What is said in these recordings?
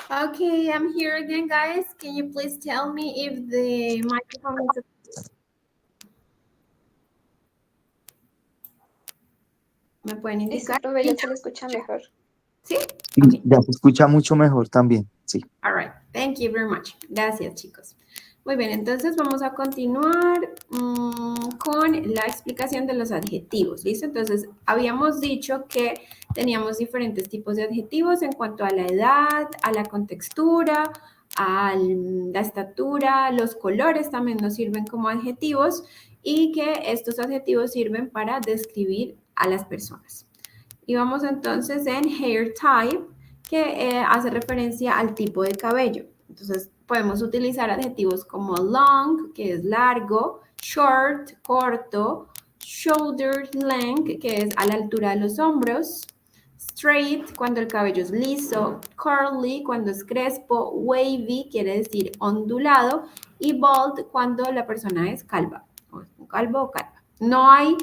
Okay, I'm here again, guys. Can you please tell me if the microphone is... ¿Me pueden Sí, indicar? profe, ya se le escucha mejor. ¿Sí? Sí, Okay. ya se escucha mucho mejor también, sí. All right. Thank you very much. Gracias, chicos. Muy bien, entonces vamos a continuar con la explicación de los adjetivos, ¿listo? Entonces, habíamos dicho que teníamos diferentes tipos de adjetivos en cuanto a la edad, a la contextura, a la estatura, los colores también nos sirven como adjetivos y que estos adjetivos sirven para describir a las personas. Y vamos entonces en hair type, que hace referencia al tipo de cabello. Entonces, podemos utilizar adjetivos como long, que es largo, short, corto, shoulder length, que es a la altura de los hombros, straight, cuando el cabello es liso, curly, cuando es crespo, wavy, quiere decir ondulado, y bald, cuando la persona es calva, o calvo o calva. No hay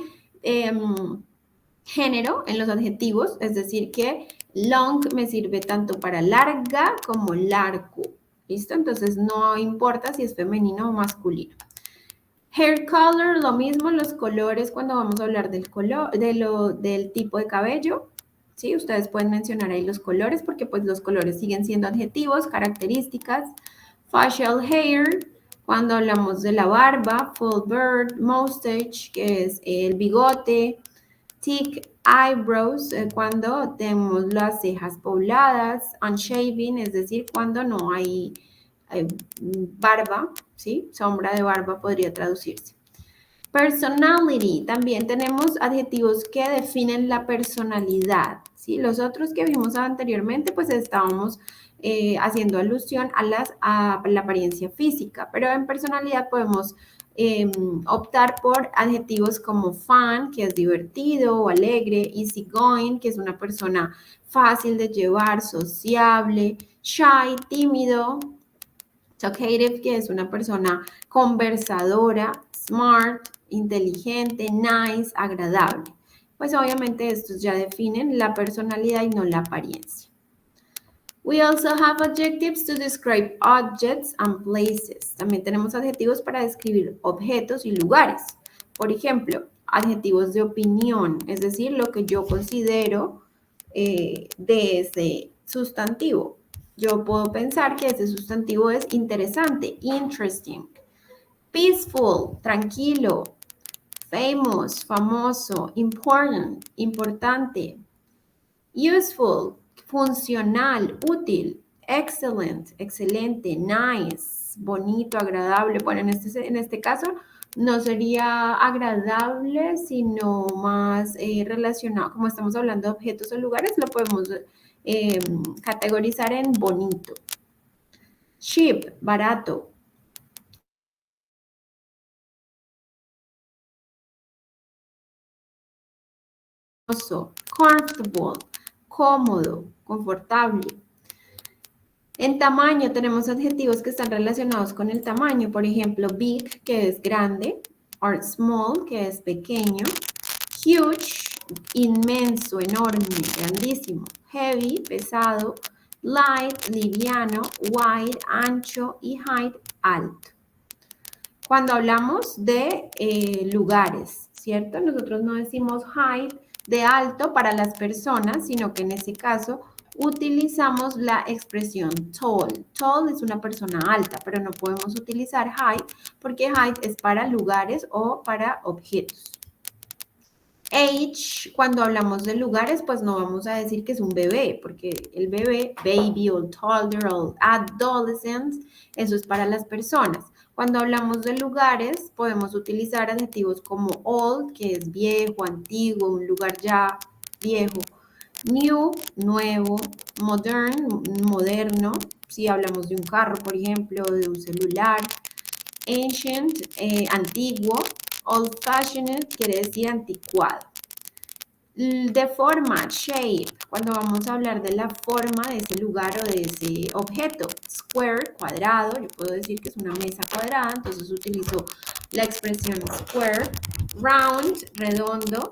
género en los adjetivos, es decir que long me sirve tanto para larga como largo, ¿listo? Entonces no importa si es femenino o masculino. Hair color, lo mismo, los colores cuando vamos a hablar del color, del tipo de cabello, ¿sí? Ustedes pueden mencionar ahí los colores porque pues los colores siguen siendo adjetivos, características. Facial hair, cuando hablamos de la barba, full beard, mustache, que es el bigote, thick eyebrows, cuando tenemos las cejas pobladas, unshaven, es decir, cuando no hay barba, ¿sí? Sombra de barba podría traducirse. Personality, también tenemos adjetivos que definen la personalidad, ¿sí? Los otros que vimos anteriormente, pues estábamos haciendo alusión a la apariencia física, pero en personalidad podemos optar por adjetivos como fun, que es divertido o alegre, easygoing, que es una persona fácil de llevar, sociable, shy, tímido, talkative, que es una persona conversadora, smart, inteligente, nice, agradable. Pues obviamente estos ya definen la personalidad y no la apariencia. We also have adjectives to describe objects and places. También tenemos adjetivos para describir objetos y lugares. Por ejemplo, adjetivos de opinión, es decir, lo que yo considero de ese sustantivo. Yo puedo pensar que ese sustantivo es interesante, interesting. Peaceful, tranquilo. Famous, famoso. Important, importante. Useful, funcional, útil. Excellent, excelente. Nice, bonito, agradable. Bueno, en este caso no sería agradable, sino más relacionado. Como estamos hablando de objetos o lugares, lo podemos categorizar en bonito. Cheap, barato. Comfortable, cómodo, confortable. En tamaño tenemos adjetivos que están relacionados con el tamaño, por ejemplo, big, que es grande, or small, que es pequeño, huge, inmenso, enorme, grandísimo, heavy, pesado, light, liviano, wide, ancho y height, alto. Cuando hablamos de lugares, ¿cierto? Nosotros no decimos height de alto para las personas, sino que en ese caso utilizamos la expresión tall. Tall es una persona alta, pero no podemos utilizar height porque height es para lugares o para objetos. Age, cuando hablamos de lugares, pues no vamos a decir que es un bebé, porque el bebé, baby o toddler o adolescent, eso es para las personas. Cuando hablamos de lugares, podemos utilizar adjetivos como old, que es viejo, antiguo, un lugar ya viejo. New, nuevo. Modern, moderno. Si hablamos de un carro, por ejemplo, de un celular. Ancient, antiguo. Old-fashioned quiere decir anticuado. De forma, shape, cuando vamos a hablar de la forma de ese lugar o de ese objeto. Square, cuadrado, yo puedo decir que es una mesa cuadrada, entonces utilizo la expresión square. Round, redondo.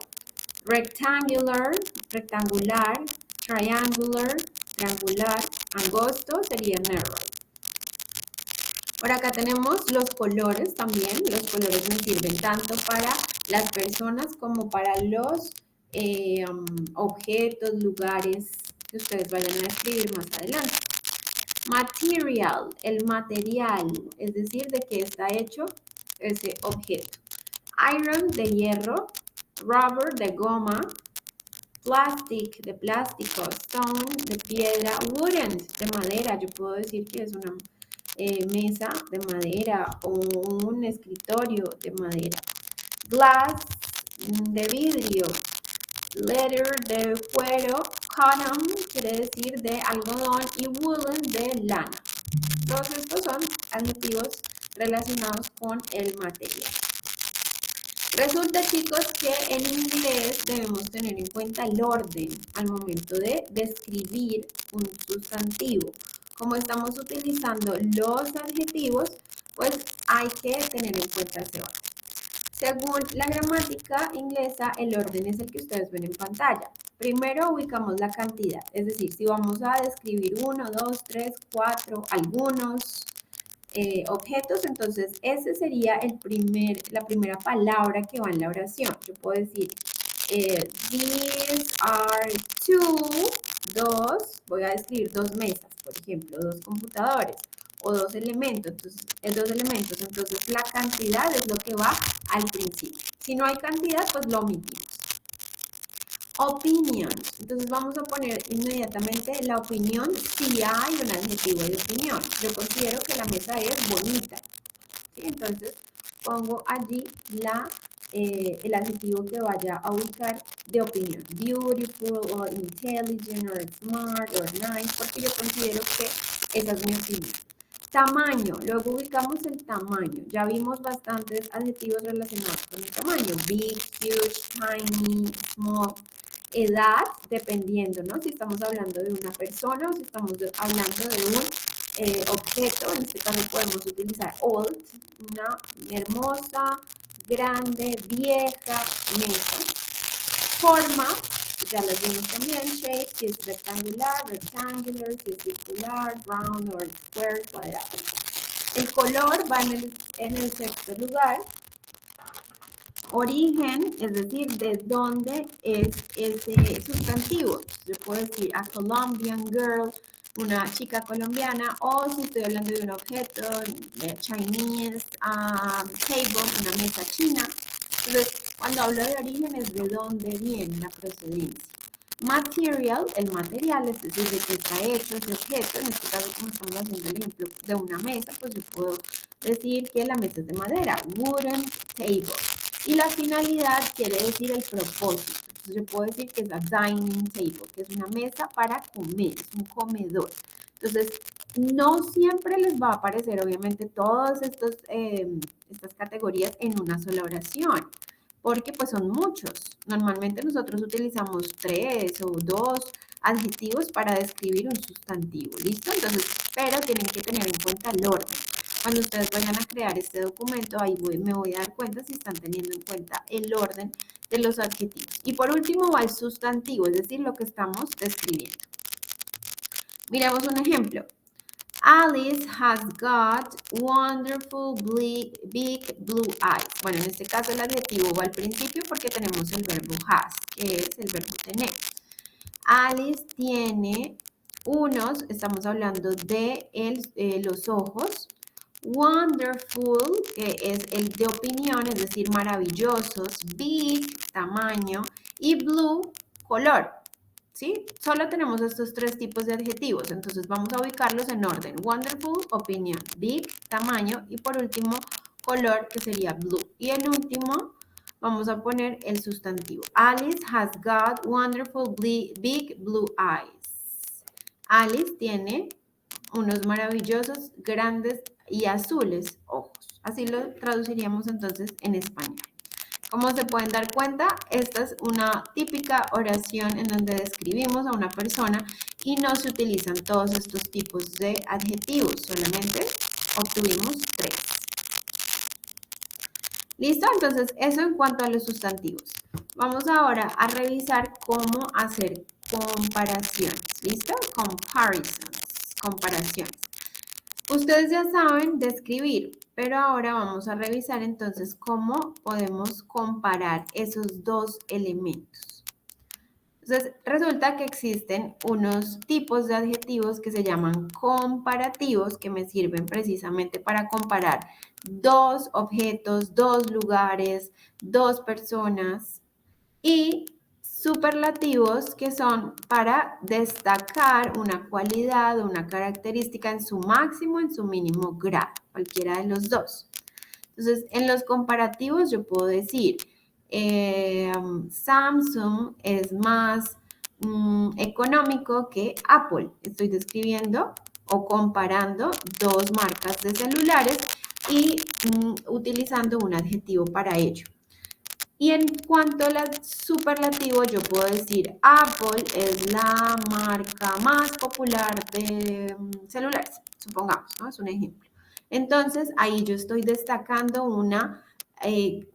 Rectangular, rectangular. Triangular, triangular. Angosto sería narrow. Por acá tenemos los colores también. Los colores me sirven tanto para las personas como para los objetos, lugares que ustedes vayan a escribir más adelante. Material, el material, es decir, de qué está hecho ese objeto. Iron, de hierro. Rubber, de goma. Plastic, de plástico. Stone, de piedra. Wooden, de madera. Yo puedo decir que es una mesa de madera o un escritorio de madera. Glass, de vidrio. Leather, de cuero. Cotton, quiere decir de algodón. Y woolen, de lana. Todos estos son adjetivos relacionados con el material. Resulta, chicos, que en inglés debemos tener en cuenta el orden al momento de describir un sustantivo. Como estamos utilizando los adjetivos, pues hay que tener en cuenta ese orden. Según la gramática inglesa, el orden es el que ustedes ven en pantalla. Primero ubicamos la cantidad, es decir, si vamos a describir 1, 2, 3, 4, algunos objetos, entonces ese sería la primera palabra que va en la oración. Yo puedo decir, these are dos, voy a describir dos mesas, por ejemplo, dos computadores o dos elementos, entonces la cantidad es lo que va al principio. Si no hay cantidad, pues lo omitimos. Opinion, entonces vamos a poner inmediatamente la opinión si hay un adjetivo de opinión. Yo considero que la mesa es bonita, ¿sí? Entonces pongo allí el adjetivo que vaya a ubicar de opinión. Beautiful, or intelligent, or smart, or nice, porque yo considero que esa es mi opinión. Tamaño, luego ubicamos el tamaño. Ya vimos bastantes adjetivos relacionados con el tamaño. Big, huge, tiny, small. Edad, dependiendo, ¿no? Si estamos hablando de una persona o si estamos hablando de un objeto. En este caso podemos utilizar old, una hermosa, grande, vieja mesa. Forma, ya las vimos también. Shape, si es rectangular, rectangular, si es circular, round or square, cuadrado. El color va en el sexto lugar. Origen, es decir, de dónde es ese sustantivo. Yo puedo decir a Colombian girl, una chica colombiana, o si estoy hablando de un objeto, de Chinese table, una mesa china. Entonces, cuando hablo de origen es de dónde viene la procedencia. Material, el material, es decir, de qué está hecho ese objeto. En este caso, como estamos haciendo el ejemplo de una mesa, pues yo puedo decir que la mesa es de madera, wooden table. Y la finalidad quiere decir el propósito. Entonces yo puedo decir que es a dining table, que es una mesa para comer, es un comedor. Entonces, no siempre les va a aparecer, obviamente, todas estas categorías en una sola oración, porque pues son muchos. Normalmente nosotros utilizamos 3 o 2 adjetivos para describir un sustantivo, ¿listo? Entonces, pero tienen que tener en cuenta el orden. Cuando ustedes vayan a crear este documento, ahí me voy a dar cuenta si están teniendo en cuenta el orden de los adjetivos. Y por último va el sustantivo, es decir, lo que estamos describiendo. Miremos un ejemplo. Alice has got wonderful big blue eyes. Bueno, en este caso el adjetivo va al principio porque tenemos el verbo has, que es el verbo tener. Alice tiene estamos hablando de los ojos. Wonderful, que es el de opinión, es decir, maravillosos. Big, tamaño. Y blue, color. ¿Sí? Solo tenemos estos 3 tipos de adjetivos, entonces vamos a ubicarlos en orden. Wonderful, opinión. Big, tamaño. Y por último, color, que sería blue. Y el último, vamos a poner el sustantivo. Alice has got wonderful big blue eyes. Alice tiene unos maravillosos, grandes y azules ojos. Así lo traduciríamos entonces en español. Como se pueden dar cuenta, esta es una típica oración en donde describimos a una persona y no se utilizan todos estos tipos de adjetivos, solamente obtuvimos 3. ¿Listo? Entonces, eso en cuanto a los sustantivos. Vamos ahora a revisar cómo hacer comparaciones. ¿Listo? Comparisons. comparaciones. Ustedes ya saben describir, pero ahora vamos a revisar entonces cómo podemos comparar esos dos elementos. Entonces, resulta que existen unos tipos de adjetivos que se llaman comparativos, que me sirven precisamente para comparar dos objetos, dos lugares, dos personas, y superlativos, que son para destacar una cualidad o una característica en su máximo, en su mínimo grado, cualquiera de los dos. Entonces, en los comparativos yo puedo decir, Samsung es más económico que Apple. Estoy describiendo o comparando dos marcas de celulares y utilizando un adjetivo para ello. Y en cuanto al superlativo, yo puedo decir Apple es la marca más popular de celulares, supongamos, ¿no? Es un ejemplo. Entonces, ahí yo estoy destacando una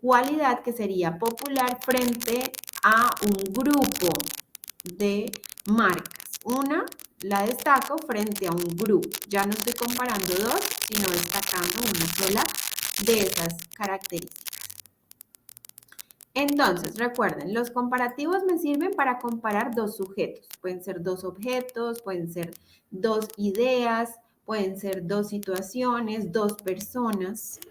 cualidad que sería popular frente a un grupo de marcas. Una la destaco frente a un grupo. Ya no estoy comparando dos, sino destacando una sola de esas características. Entonces, recuerden, los comparativos me sirven para comparar dos sujetos. Pueden ser dos objetos, pueden ser dos ideas, pueden ser dos situaciones, dos personas.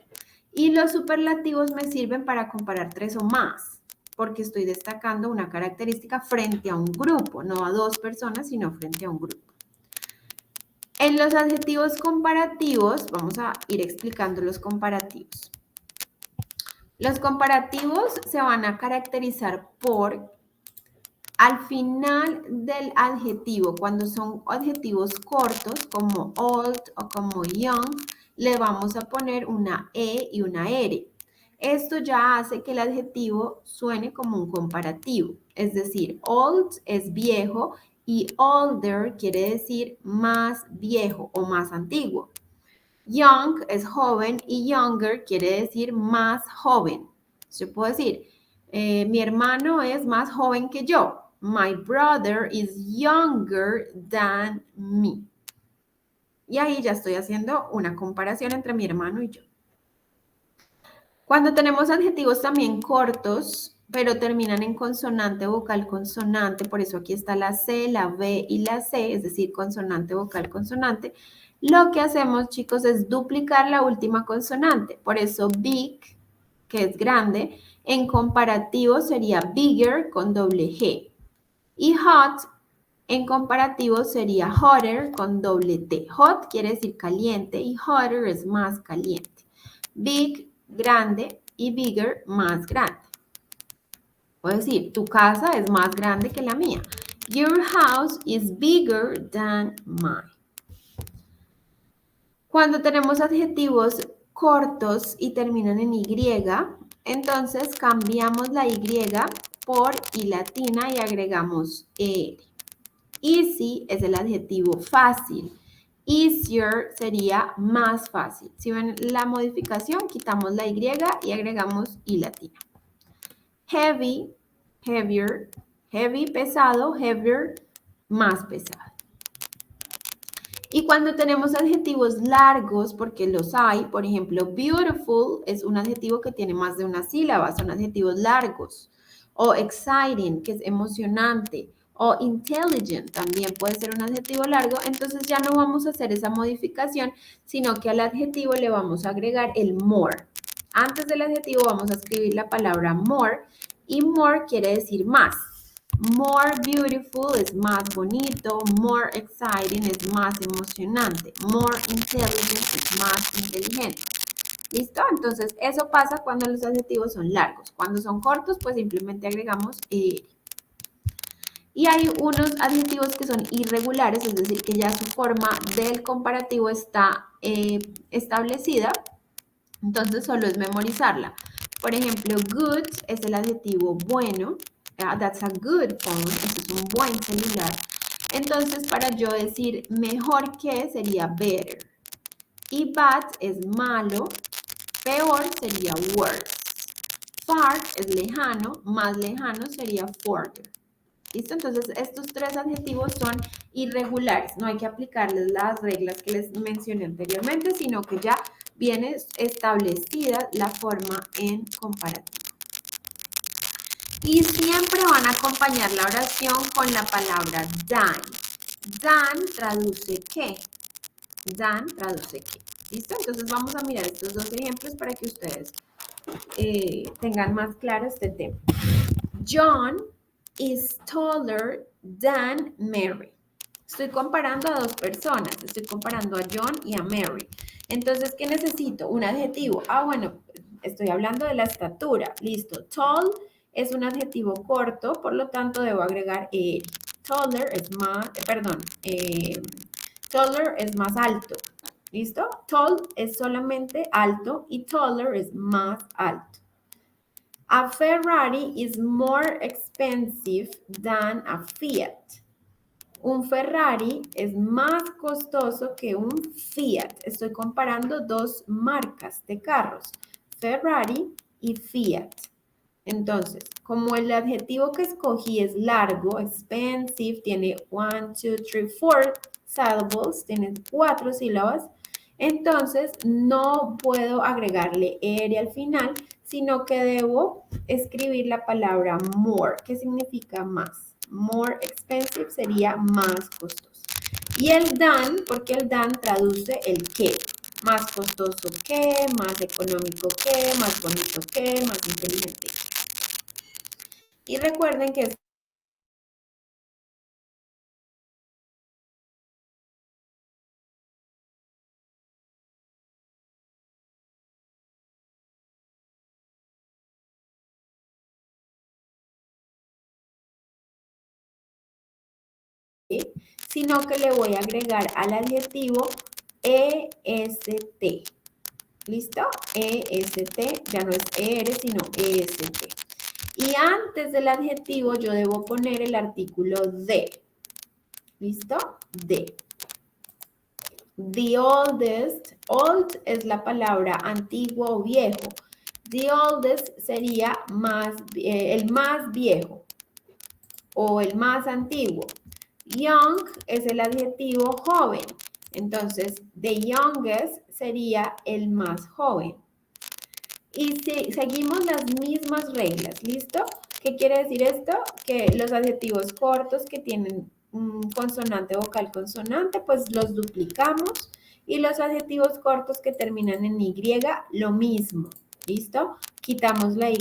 Y los superlativos me sirven para comparar tres o más, porque estoy destacando una característica frente a un grupo, no a dos personas, sino frente a un grupo. En los adjetivos comparativos, vamos a ir explicando los comparativos. Los comparativos se van a caracterizar por, al final del adjetivo, cuando son adjetivos cortos como old o como young, le vamos a poner una E y una R. Esto ya hace que el adjetivo suene como un comparativo, es decir, old es viejo y older quiere decir más viejo o más antiguo. Young es joven y younger quiere decir más joven. Yo puedo decir, mi hermano es más joven que yo. My brother is younger than me. Y ahí ya estoy haciendo una comparación entre mi hermano y yo. Cuando tenemos adjetivos también cortos, pero terminan en consonante, vocal, consonante, por eso aquí está la C, la B y la C, es decir, consonante, vocal, consonante. Lo que hacemos, chicos, es duplicar la última consonante. Por eso big, que es grande, en comparativo sería bigger con doble G. Y hot, en comparativo sería hotter con doble T. Hot quiere decir caliente y hotter es más caliente. Big, grande, y bigger, más grande. Puedo decir, tu casa es más grande que la mía. Your house is bigger than mine. Cuando tenemos adjetivos cortos y terminan en Y, entonces cambiamos la Y por I latina y agregamos ER. Easy es el adjetivo fácil. Easier sería más fácil. Si ven la modificación, quitamos la Y y agregamos I latina. Heavy, heavier, heavy, pesado, heavier, más pesado. Y cuando tenemos adjetivos largos, porque los hay, por ejemplo, beautiful es un adjetivo que tiene más de una sílaba, son adjetivos largos. O exciting, que es emocionante. O intelligent, también puede ser un adjetivo largo. Entonces ya no vamos a hacer esa modificación, sino que al adjetivo le vamos a agregar el more. Antes del adjetivo vamos a escribir la palabra more, y more quiere decir más. More beautiful es más bonito, more exciting es más emocionante, more intelligent es más inteligente. ¿Listo? Entonces, eso pasa cuando los adjetivos son largos. Cuando son cortos, pues simplemente agregamos ER. Y hay unos adjetivos que son irregulares, es decir, que ya su forma del comparativo está establecida. Entonces, solo es memorizarla. Por ejemplo, good es el adjetivo bueno. That's a good phone. Este es un buen celular. Entonces, para yo decir mejor que sería better. Y bad es malo. Peor sería worse. Far es lejano. Más lejano sería further. ¿Listo? Entonces, estos tres adjetivos son irregulares. No hay que aplicarles las reglas que les mencioné anteriormente, sino que ya viene establecida la forma en comparativo. Y siempre van a acompañar la oración con la palabra than. Than traduce qué. Than traduce qué. ¿Listo? Entonces vamos a mirar estos dos ejemplos para que ustedes tengan más claro este tema. John is taller than Mary. Estoy comparando a dos personas. Estoy comparando a John y a Mary. Entonces, ¿qué necesito? Un adjetivo. Bueno, estoy hablando de la estatura. Listo. Tall es un adjetivo corto, por lo tanto debo agregar er. Taller es más, taller es más alto. ¿Listo? Tall es solamente alto y taller es más alto. A Ferrari is more expensive than a Fiat. Un Ferrari es más costoso que un Fiat. Estoy comparando dos marcas de carros, Ferrari y Fiat. Entonces, como el adjetivo que escogí es largo, expensive, tiene 1, 2, 3, 4 syllables, tiene 4 sílabas, entonces no puedo agregarle ere al final, sino que debo escribir la palabra more, que significa más. More expensive sería más costoso. Y el than, porque el than traduce el qué. Más costoso que, más económico que, más bonito que, más inteligente. Y recuerden que sino que le voy a agregar al adjetivo EST. ¿Listo? EST, ya no es ER, sino EST. Y antes del adjetivo yo debo poner el artículo de. ¿Listo? De. The oldest, old es la palabra antiguo o viejo. The oldest sería el más viejo o el más antiguo. Young es el adjetivo joven. Entonces, the youngest sería el más joven. Y si seguimos las mismas reglas, ¿listo? ¿Qué quiere decir esto? Que los adjetivos cortos que tienen consonante, vocal, consonante, pues los duplicamos. Y los adjetivos cortos que terminan en Y, lo mismo, ¿listo? Quitamos la Y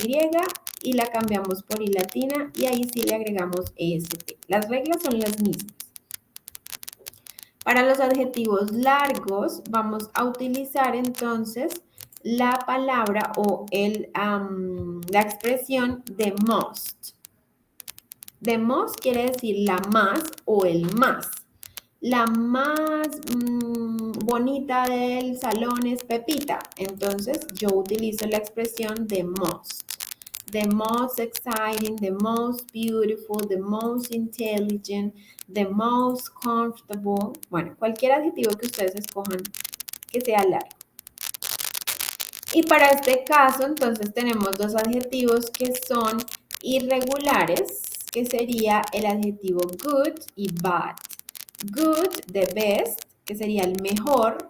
y la cambiamos por I latina y ahí sí le agregamos EST. Las reglas son las mismas. Para los adjetivos largos vamos a utilizar entonces la palabra o la expresión the most. The most quiere decir la más o el más. La más bonita del salón es Pepita. Entonces yo utilizo la expresión the most. The most exciting, the most beautiful, the most intelligent, the most comfortable. Bueno, cualquier adjetivo que ustedes escojan que sea largo. Y para este caso, entonces tenemos dos adjetivos que son irregulares, que sería el adjetivo good y bad. Good, the best, que sería el mejor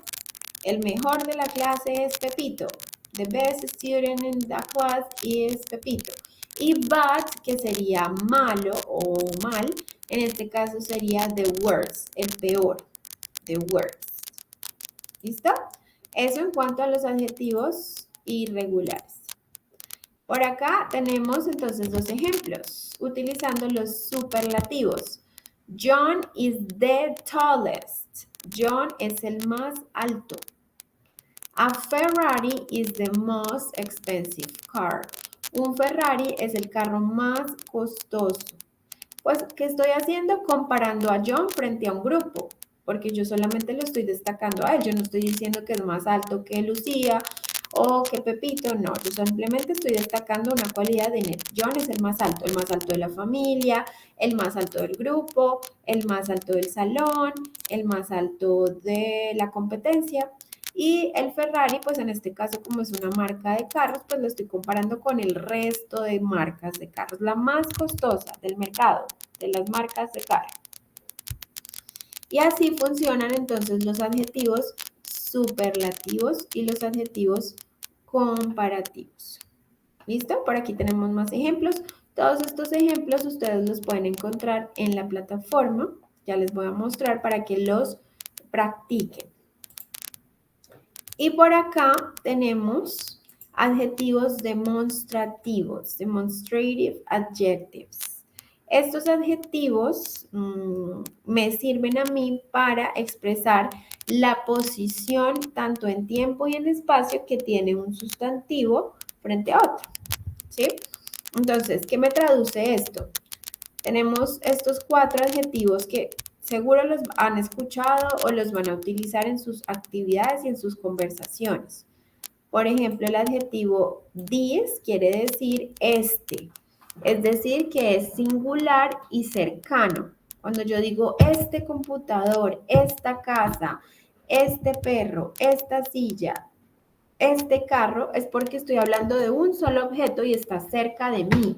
de la clase es Pepito. The best student in the class is Pepito. Y bad, que sería malo o mal, en este caso sería the worst, el peor, the worst. ¿Listo? Eso en cuanto a los adjetivos irregulares. Por acá tenemos entonces dos ejemplos, utilizando los superlativos. John is the tallest. John es el más alto. A Ferrari is the most expensive car. Un Ferrari es el carro más costoso. Pues, ¿qué estoy haciendo? Comparando a John frente a un grupo, porque yo solamente lo estoy destacando a él. Yo no estoy diciendo que es más alto que Lucía o que Pepito, no. Yo simplemente estoy destacando una cualidad de él. John es el más alto de la familia, el más alto del grupo, el más alto del salón, el más alto de la competencia. Y el Ferrari, pues en este caso, como es una marca de carros, pues lo estoy comparando con el resto de marcas de carros. La más costosa del mercado, de las marcas de carro. Y así funcionan entonces los adjetivos superlativos y los adjetivos comparativos. ¿Listo? Por aquí tenemos más ejemplos. Todos estos ejemplos ustedes los pueden encontrar en la plataforma. Ya les voy a mostrar para que los practiquen. Y por acá tenemos adjetivos demostrativos, demonstrative adjectives. Estos adjetivos me sirven a mí para expresar la posición tanto en tiempo y en espacio que tiene un sustantivo frente a otro, ¿sí? Entonces, ¿qué me traduce esto? Tenemos estos 4 adjetivos que seguro los han escuchado o los van a utilizar en sus actividades y en sus conversaciones. Por ejemplo, el adjetivo this quiere decir este, es decir, que es singular y cercano. Cuando yo digo este computador, esta casa, este perro, esta silla, este carro, es porque estoy hablando de un solo objeto y está cerca de mí.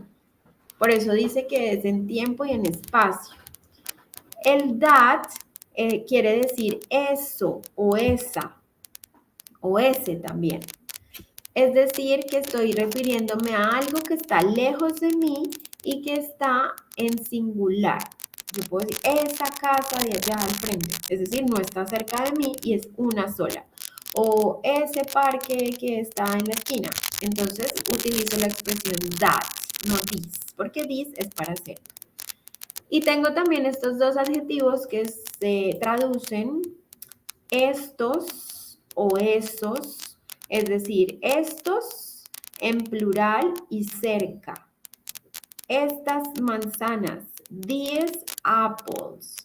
Por eso dice que es en tiempo y en espacio. El that quiere decir eso o esa o ese también. Es decir, que estoy refiriéndome a algo que está lejos de mí y que está en singular. Yo puedo decir esa casa de allá al frente. Es decir, no está cerca de mí y es una sola. O ese parque que está en la esquina. Entonces utilizo la expresión that, no this, porque this es para hacer. Y tengo también estos 2 adjetivos que se traducen estos o esos, es decir, estos en plural y cerca. Estas manzanas, these apples.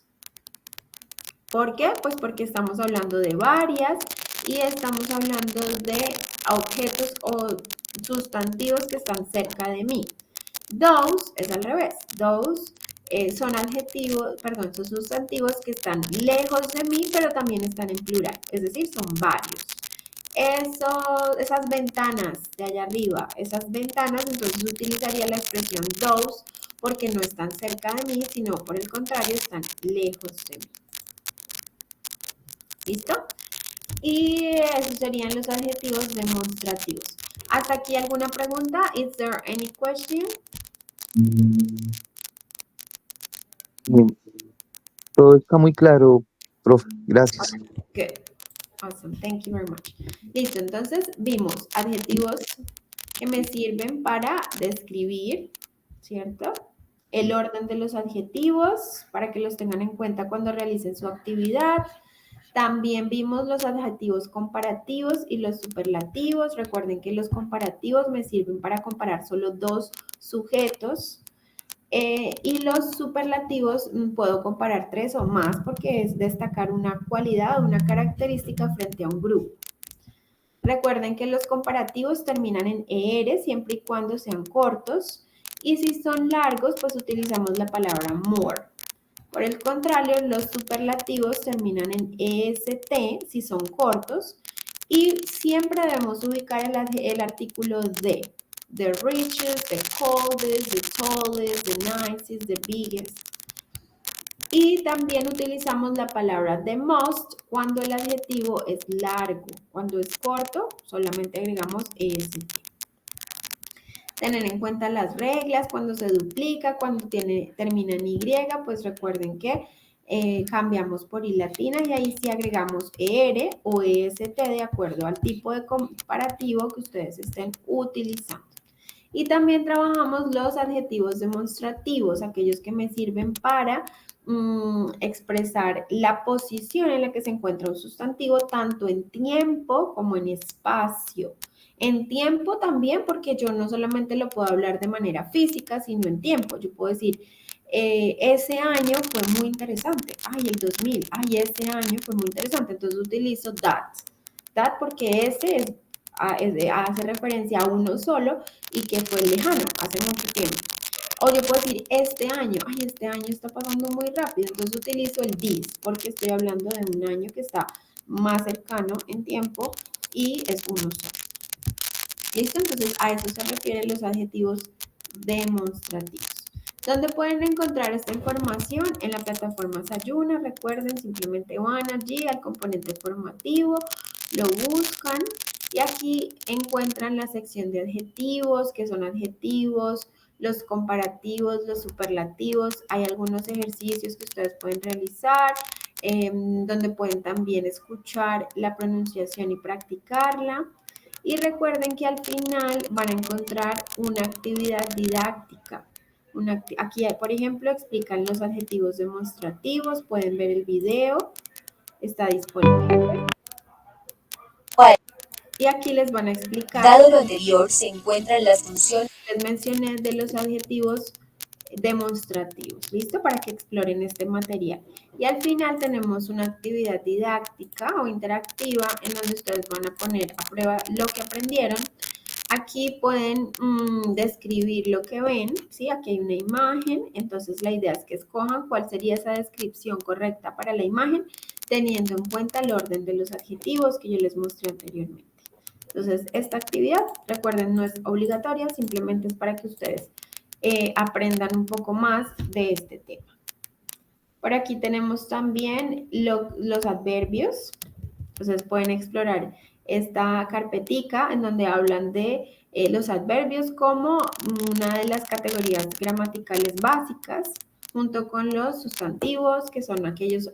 ¿Por qué? Pues porque estamos hablando de varias y estamos hablando de objetos o sustantivos que están cerca de mí. Those es al revés. Those son adjetivos, perdón, son sustantivos que están lejos de mí, pero también están en plural, es decir, son varios. Esas ventanas de allá arriba, esas ventanas, entonces utilizaría la expresión those porque no están cerca de mí, sino por el contrario, están lejos de mí. ¿Listo? Y esos serían los adjetivos demostrativos. ¿Hasta aquí alguna pregunta? Is there any question? Bien. Todo está muy claro, profe. Gracias. Good. Awesome. Thank you very much. Listo. Entonces, vimos adjetivos que me sirven para describir, ¿cierto? El orden de los adjetivos para que los tengan en cuenta cuando realicen su actividad. También vimos los adjetivos comparativos y los superlativos. Recuerden que los comparativos me sirven para comparar solo 2 sujetos. Y los superlativos puedo comparar 3 o más porque es destacar una cualidad o una característica frente a un grupo. Recuerden que los comparativos terminan en ER siempre y cuando sean cortos y si son largos pues utilizamos la palabra more. Por el contrario, los superlativos terminan en EST si son cortos y siempre debemos ubicar el artículo de. The richest, the coldest, the tallest, the nicest, the biggest. Y también utilizamos la palabra the most cuando el adjetivo es largo. Cuando es corto, solamente agregamos EST. Tener en cuenta las reglas, cuando se duplica, cuando termina en Y, pues recuerden que cambiamos por I latina y ahí sí agregamos ER o EST de acuerdo al tipo de comparativo que ustedes estén utilizando. Y también trabajamos los adjetivos demostrativos, aquellos que me sirven para expresar la posición en la que se encuentra un sustantivo, tanto en tiempo como en espacio. En tiempo también, porque yo no solamente lo puedo hablar de manera física, sino en tiempo. Yo puedo decir, ese año fue muy interesante. Ay, el 2000. Ay, ese año fue muy interesante. Entonces utilizo that. That porque ese hace referencia a uno solo y que fue lejano, hace mucho tiempo. O yo puedo decir este año. Ay, este año está pasando muy rápido. Entonces utilizo el this porque estoy hablando de un año que está más cercano en tiempo y es uno solo. ¿Listo? Entonces a eso se refieren los adjetivos demostrativos. ¿Dónde pueden encontrar esta información? En la plataforma Sayuna. Recuerden, simplemente van allí al componente formativo, lo buscan y aquí encuentran la sección de adjetivos, que son adjetivos, los comparativos, los superlativos. Hay algunos ejercicios que ustedes pueden realizar, donde pueden también escuchar la pronunciación y practicarla. Y recuerden que al final van a encontrar una actividad didáctica. Aquí, por ejemplo, explican los adjetivos demostrativos. Pueden ver el video, está disponible. Y aquí les van a explicar. Dado lo anterior, se encuentran las funciones. Les mencioné de los adjetivos demostrativos, ¿listo? Para que exploren este material. Y al final tenemos una actividad didáctica o interactiva en donde ustedes van a poner a prueba lo que aprendieron. Aquí pueden describir lo que ven, ¿sí? Aquí hay una imagen, entonces la idea es que escojan cuál sería esa descripción correcta para la imagen, teniendo en cuenta el orden de los adjetivos que yo les mostré anteriormente. Entonces, esta actividad, recuerden, no es obligatoria, simplemente es para que ustedes aprendan un poco más de este tema. Por aquí tenemos también los adverbios. Entonces pueden explorar esta carpetica en donde hablan de los adverbios como una de las categorías gramaticales básicas, junto con los sustantivos, que son aquellos,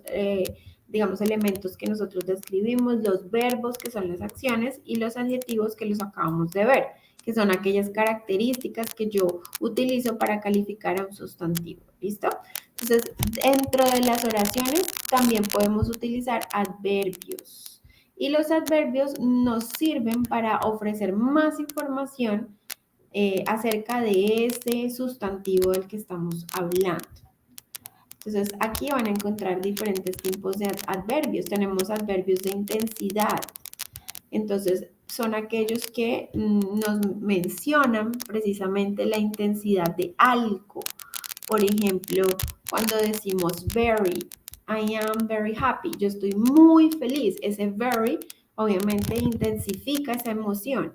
digamos, elementos que nosotros describimos, los verbos, que son las acciones, y los adjetivos, que los acabamos de ver, que son aquellas características que yo utilizo para calificar a un sustantivo. ¿Listo? Entonces, dentro de las oraciones también podemos utilizar adverbios. Y los adverbios nos sirven para ofrecer más información acerca de ese sustantivo del que estamos hablando. Entonces, aquí van a encontrar diferentes tipos de adverbios. Tenemos adverbios de intensidad. Entonces, son aquellos que nos mencionan precisamente la intensidad de algo. Por ejemplo, cuando decimos very, I am very happy, yo estoy muy feliz. Ese very obviamente intensifica esa emoción.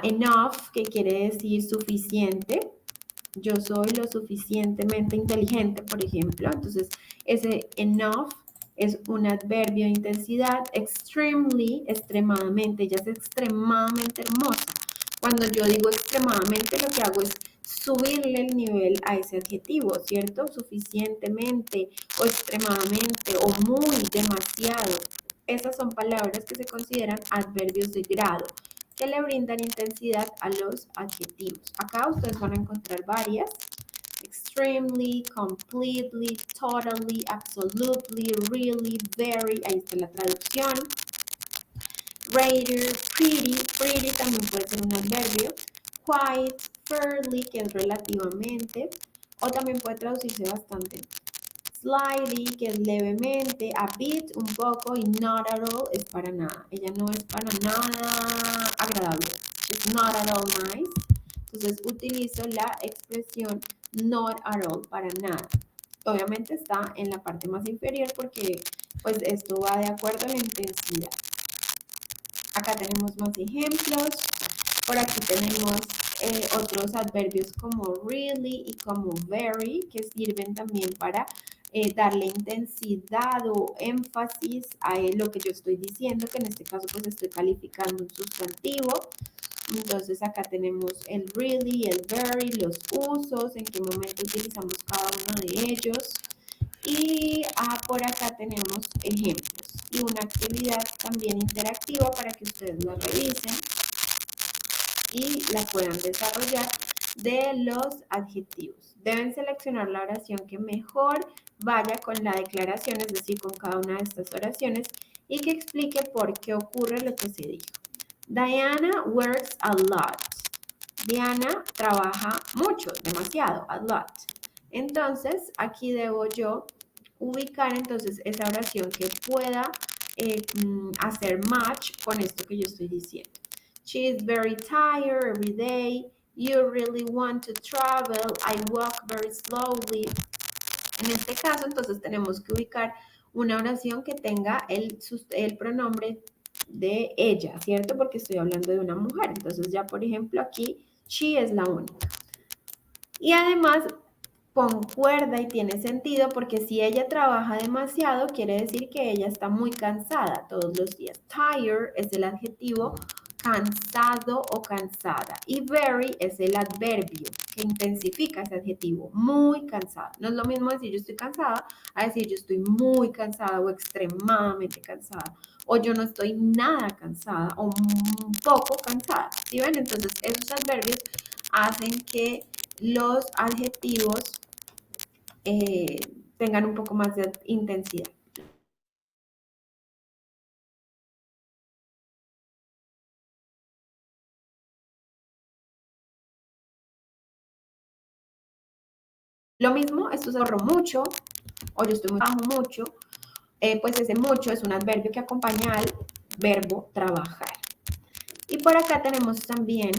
Enough, que quiere decir suficiente. Yo soy lo suficientemente inteligente, por ejemplo. Entonces, ese enough es un adverbio de intensidad. Extremely, extremadamente. Ella es extremadamente hermosa. Cuando yo digo extremadamente, lo que hago es subirle el nivel a ese adjetivo, ¿cierto? Suficientemente o extremadamente o muy, demasiado. Esas son palabras que se consideran adverbios de grado, que le brindan intensidad a los adjetivos. Acá ustedes van a encontrar varias. Extremely, completely, totally, absolutely, really, very. Ahí está la traducción. Rather, pretty, pretty también puede ser un adverbio. Quite, fairly, que es relativamente, o también puede traducirse bastante. Slightly, que es levemente, a bit, un poco, y not at all es para nada. Ella no es para nada agradable. It's not at all nice. Entonces utilizo la expresión not at all, para nada. Obviamente está en la parte más inferior porque pues esto va de acuerdo a la intensidad. Acá tenemos más ejemplos. Por aquí tenemos otros adverbios como really y como very, que sirven también para darle intensidad o énfasis a lo que yo estoy diciendo, que en este caso pues estoy calificando un sustantivo. Entonces acá tenemos el really, el very, los usos, en qué momento utilizamos cada uno de ellos. Y por acá tenemos ejemplos y una actividad también interactiva para que ustedes la revisen y la puedan desarrollar de los adjetivos. Deben seleccionar la oración que mejor vaya con la declaración, es decir, con cada una de estas oraciones, y que explique por qué ocurre lo que se dijo. Diana works a lot. Diana trabaja mucho, demasiado, a lot. Entonces, aquí debo yo ubicar entonces esa oración que pueda hacer match con esto que yo estoy diciendo. She is very tired every day. You really want to travel. I walk very slowly. En este caso, entonces tenemos que ubicar una oración que tenga el pronombre de ella, ¿cierto? Porque estoy hablando de una mujer. Entonces ya, por ejemplo, aquí she es la única. Y además concuerda y tiene sentido porque si ella trabaja demasiado, quiere decir que ella está muy cansada todos los días. Tired es el adjetivo cansado o cansada y very es el adverbio que intensifica ese adjetivo, muy cansada. No es lo mismo decir yo estoy cansada a decir yo estoy muy cansada o extremadamente cansada o yo no estoy nada cansada o un poco cansada. ¿Sí ven? Entonces esos adverbios hacen que los adjetivos tengan un poco más de intensidad. Lo mismo, esto se ahorró mucho, o yo estoy muy bajo mucho, pues ese mucho es un adverbio que acompaña al verbo trabajar. Y por acá tenemos también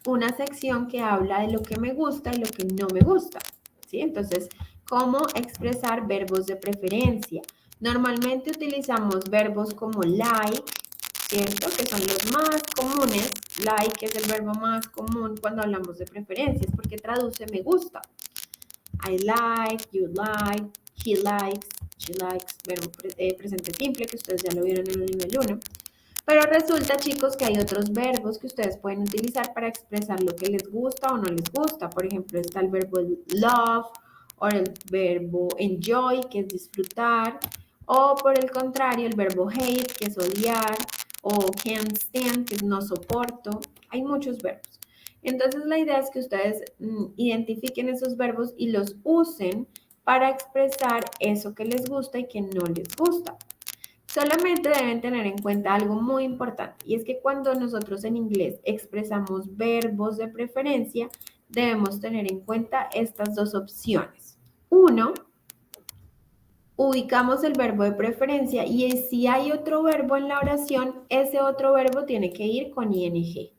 una sección que habla de lo que me gusta y lo que no me gusta, ¿sí? Entonces, ¿cómo expresar verbos de preferencia? Normalmente utilizamos verbos como like, ¿cierto? Que son los más comunes. Like es el verbo más común cuando hablamos de preferencias, porque traduce me gusta. I like, you like, he likes, she likes, verbo presente simple, que ustedes ya lo vieron en el nivel 1. Pero resulta, chicos, que hay otros verbos que ustedes pueden utilizar para expresar lo que les gusta o no les gusta. Por ejemplo, está el verbo love o el verbo enjoy, que es disfrutar. O por el contrario, el verbo hate, que es odiar. O can't stand, que es no soporto. Hay muchos verbos. Entonces, la idea es que ustedes identifiquen esos verbos y los usen para expresar eso que les gusta y que no les gusta. Solamente deben tener en cuenta algo muy importante y es que cuando nosotros en inglés expresamos verbos de preferencia, debemos tener en cuenta estas dos opciones. Uno, ubicamos el verbo de preferencia y si hay otro verbo en la oración, ese otro verbo tiene que ir con ing.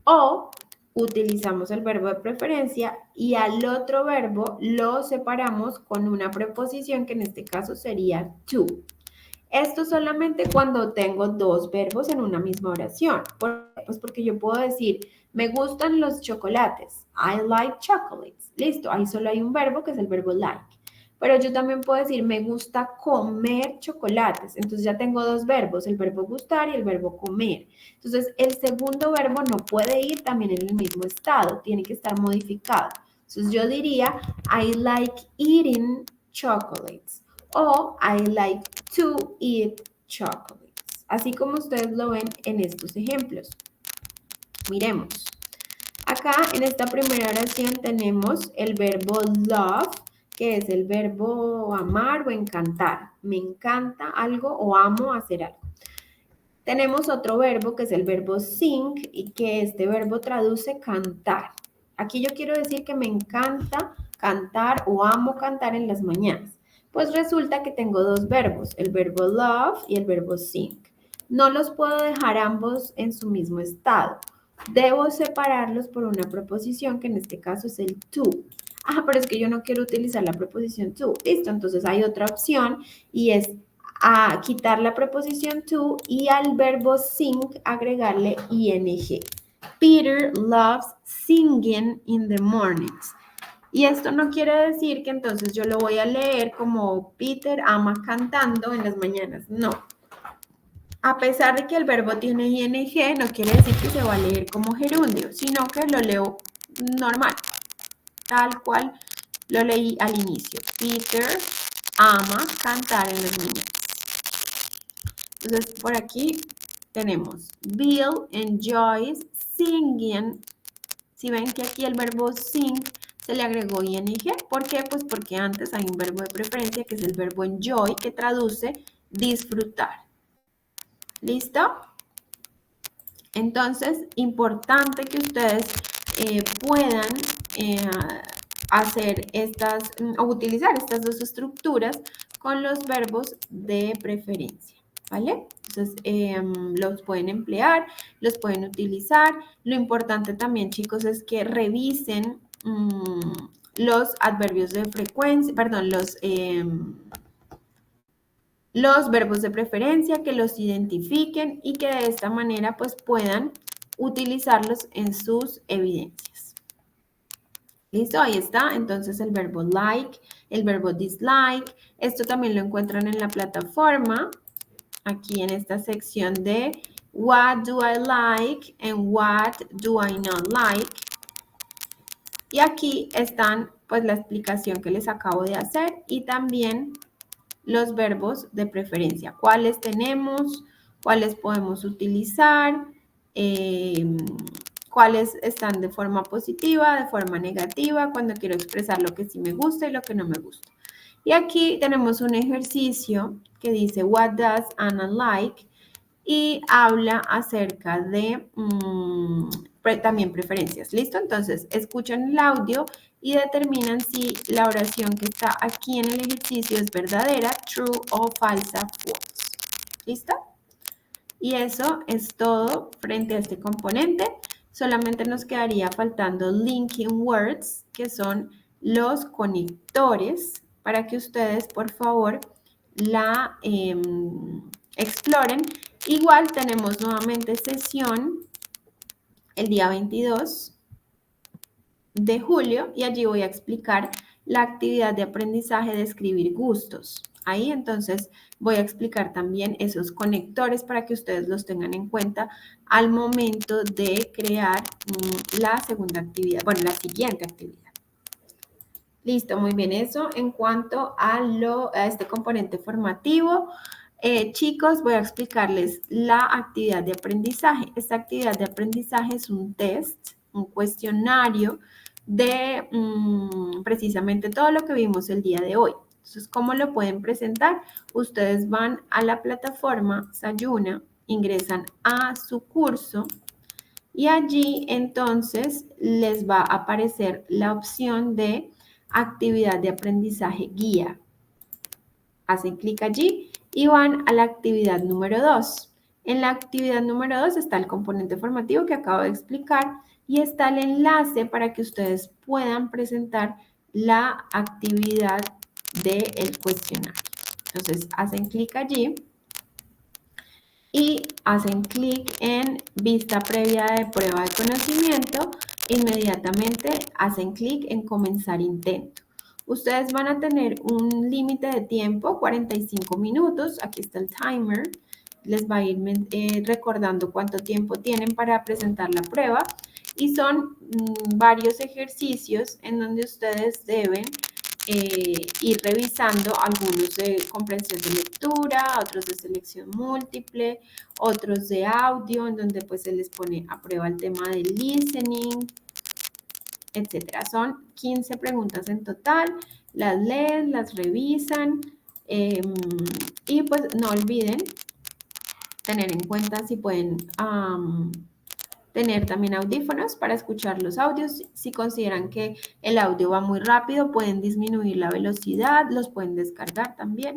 O utilizamos el verbo de preferencia y al otro verbo lo separamos con una preposición que en este caso sería to. Esto solamente cuando tengo dos verbos en una misma oración. Pues porque yo puedo decir, me gustan los chocolates. I like chocolates. Listo, ahí solo hay un verbo que es el verbo like. Pero yo también puedo decir, me gusta comer chocolates. Entonces ya tengo dos verbos, el verbo gustar y el verbo comer. Entonces el segundo verbo no puede ir también en el mismo estado, tiene que estar modificado. Entonces yo diría, I like eating chocolates. O I like to eat chocolates. Así como ustedes lo ven en estos ejemplos. Miremos. Acá en esta primera oración tenemos el verbo love, que es el verbo amar o encantar. Me encanta algo o amo hacer algo. Tenemos otro verbo que es el verbo sing y que este verbo traduce cantar. Aquí yo quiero decir que me encanta cantar o amo cantar en las mañanas. Pues resulta que tengo dos verbos, el verbo love y el verbo sing. No los puedo dejar ambos en su mismo estado. Debo separarlos por una preposición que en este caso es el to. Ah, pero es que yo no quiero utilizar la preposición to. Listo, entonces hay otra opción y es a quitar la preposición to y al verbo sing agregarle ing. Peter loves singing in the mornings. Y esto no quiere decir que entonces yo lo voy a leer como Peter ama cantando en las mañanas. No. A pesar de que el verbo tiene ing, no quiere decir que se va a leer como gerundio, sino que lo leo normal, tal cual lo leí al inicio. Peter ama cantar en las mañanas. Entonces, por aquí tenemos Bill enjoys singing. Si ven que aquí el verbo sing se le agregó ing. ¿Por qué? Pues porque antes hay un verbo de preferencia que es el verbo enjoy que traduce disfrutar. ¿Listo? Entonces, importante que ustedes puedan hacer estas o utilizar estas dos estructuras con los verbos de preferencia, ¿vale? Entonces, los pueden emplear, los pueden utilizar. Lo importante también, chicos, es que revisen los adverbios de frecuencia, perdón, los verbos de preferencia, que los identifiquen y que de esta manera pues puedan utilizarlos en sus evidencias. ¿Listo? Ahí está. Entonces el verbo like, el verbo dislike. Esto también lo encuentran en la plataforma. Aquí en esta sección de what do I like and what do I not like. Y aquí están pues la explicación que les acabo de hacer y también los verbos de preferencia. ¿Cuáles tenemos? ¿Cuáles podemos utilizar? ¿Cuáles están de forma positiva, de forma negativa? Cuando quiero expresar lo que sí me gusta y lo que no me gusta. Y aquí tenemos un ejercicio que dice what does Anna like? Y habla acerca de también preferencias. ¿Listo? Entonces, escuchan el audio y determinan si la oración que está aquí en el ejercicio es verdadera, true o falsa, false. ¿Listo? Y eso es todo frente a este componente. Solamente nos quedaría faltando linking words, que son los conectores, para que ustedes, por favor, la exploren. Igual tenemos nuevamente sesión el día 22 de julio y allí voy a explicar la actividad de aprendizaje de escribir gustos. Ahí entonces voy a explicar también esos conectores para que ustedes los tengan en cuenta al momento de crear la segunda actividad, bueno, la siguiente actividad. Listo, muy bien, eso en cuanto a este componente formativo. Chicos, voy a explicarles la actividad de aprendizaje. Esta actividad de aprendizaje es un test, un cuestionario de precisamente todo lo que vimos el día de hoy. Entonces, ¿cómo lo pueden presentar? Ustedes van a la plataforma Sayuna, ingresan a su curso y allí entonces les va a aparecer la opción de actividad de aprendizaje guía. Hacen clic allí y van a la actividad número 2. En la actividad número 2 está el componente formativo que acabo de explicar y está el enlace para que ustedes puedan presentar la actividad del cuestionario. Entonces, hacen clic allí y hacen clic en vista previa de prueba de conocimiento. Inmediatamente hacen clic en comenzar intento. Ustedes van a tener un límite de tiempo, 45 minutos. Aquí está el timer. Les va a ir recordando cuánto tiempo tienen para presentar la prueba. Y son varios ejercicios en donde ustedes deben ir revisando algunos de comprensión de lectura, otros de selección múltiple, otros de audio, en donde pues se les pone a prueba el tema del listening, etcétera. Son 15 preguntas en total, las leen, las revisan y pues no olviden tener en cuenta si pueden tener también audífonos para escuchar los audios. Si consideran que el audio va muy rápido, pueden disminuir la velocidad, los pueden descargar también.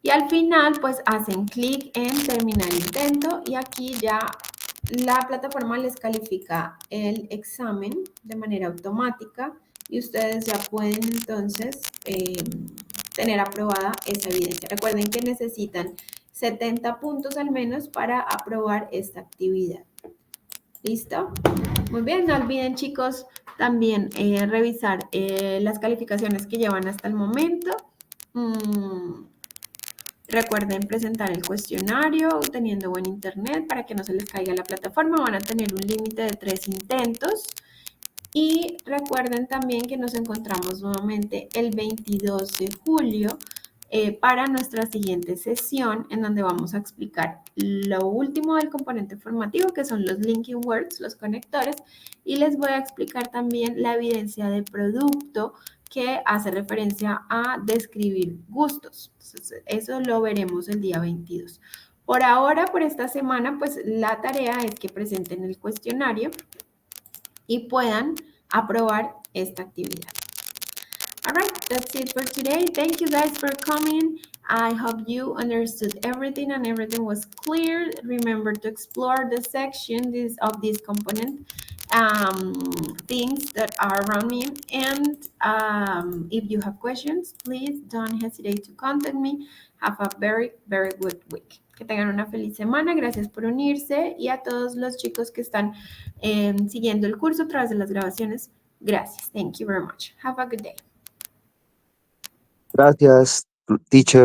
Y al final, pues hacen clic en terminar intento y aquí ya la plataforma les califica el examen de manera automática y ustedes ya pueden entonces tener aprobada esa evidencia. Recuerden que necesitan 70 puntos al menos para aprobar esta actividad. ¿Listo? Muy bien, no olviden chicos también revisar las calificaciones que llevan hasta el momento. Recuerden presentar el cuestionario teniendo buen internet para que no se les caiga la plataforma. Van a tener un límite de 3 intentos. Y recuerden también que nos encontramos nuevamente el 22 de julio para nuestra siguiente sesión en donde vamos a explicar lo último del componente formativo que son los linking words, los conectores, y les voy a explicar también la evidencia de producto que hace referencia a describir gustos. Entonces, eso lo veremos el día 22. Por ahora, por esta semana, pues la tarea es que presenten el cuestionario y puedan aprobar esta actividad. All right, that's it for today. Thank you guys for coming. I hope you understood everything and everything was clear. Remember to explore the section of this component things that are around me. And if you have questions, please don't hesitate to contact me. Have a very, very good week. Que tengan una feliz semana. Gracias por unirse y a todos los chicos que están siguiendo el curso a través de las grabaciones. Gracias. Thank you very much. Have a good day. Gracias, teacher.